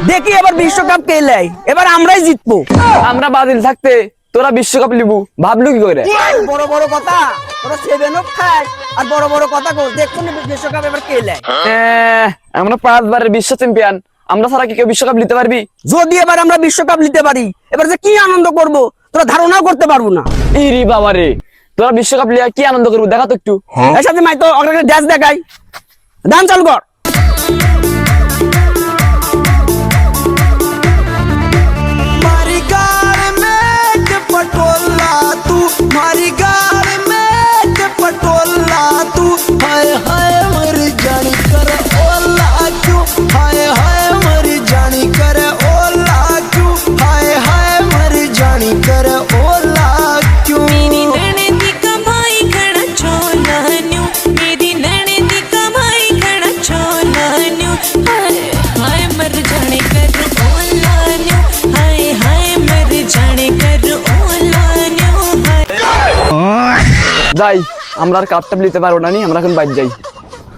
দেখি এবার বিশ্বকাপ কে লেয়, এবার আমরাই জিতবো। আমরা বাতিল থাকতে তোরা বিশ্বকাপ লিবু ভাবলু কি করে? বড় বড় কথা তোরা সেভেন আপ খায় আর বড় বড় কথা কর, দেখুন বিশ্বকাপ এবার কে লেয়। আমরা 5 বারের বিশ্ব চ্যাম্পিয়ন, আমরা ছাড়া কি কেউ বিশ্বকাপ নিতে পারবি? যদি এবার আমরা বিশ্বকাপ নিতে পারি, এবার যে কি আনন্দ করব তোরা ধারণাও করতে পারবো না। ইরি বাবা রে, তোরা বিশ্বকাপ লিয়া কি আনন্দ করবো দেখা তো একটু। এর সাথে মাই তো অগ্রগতি ড্যান্স দেখাই, ডান্স চালু কর। যাই, আমরা আর কাপটা নিতে পারবো না, নি আমরা এখন বাইরে যাই।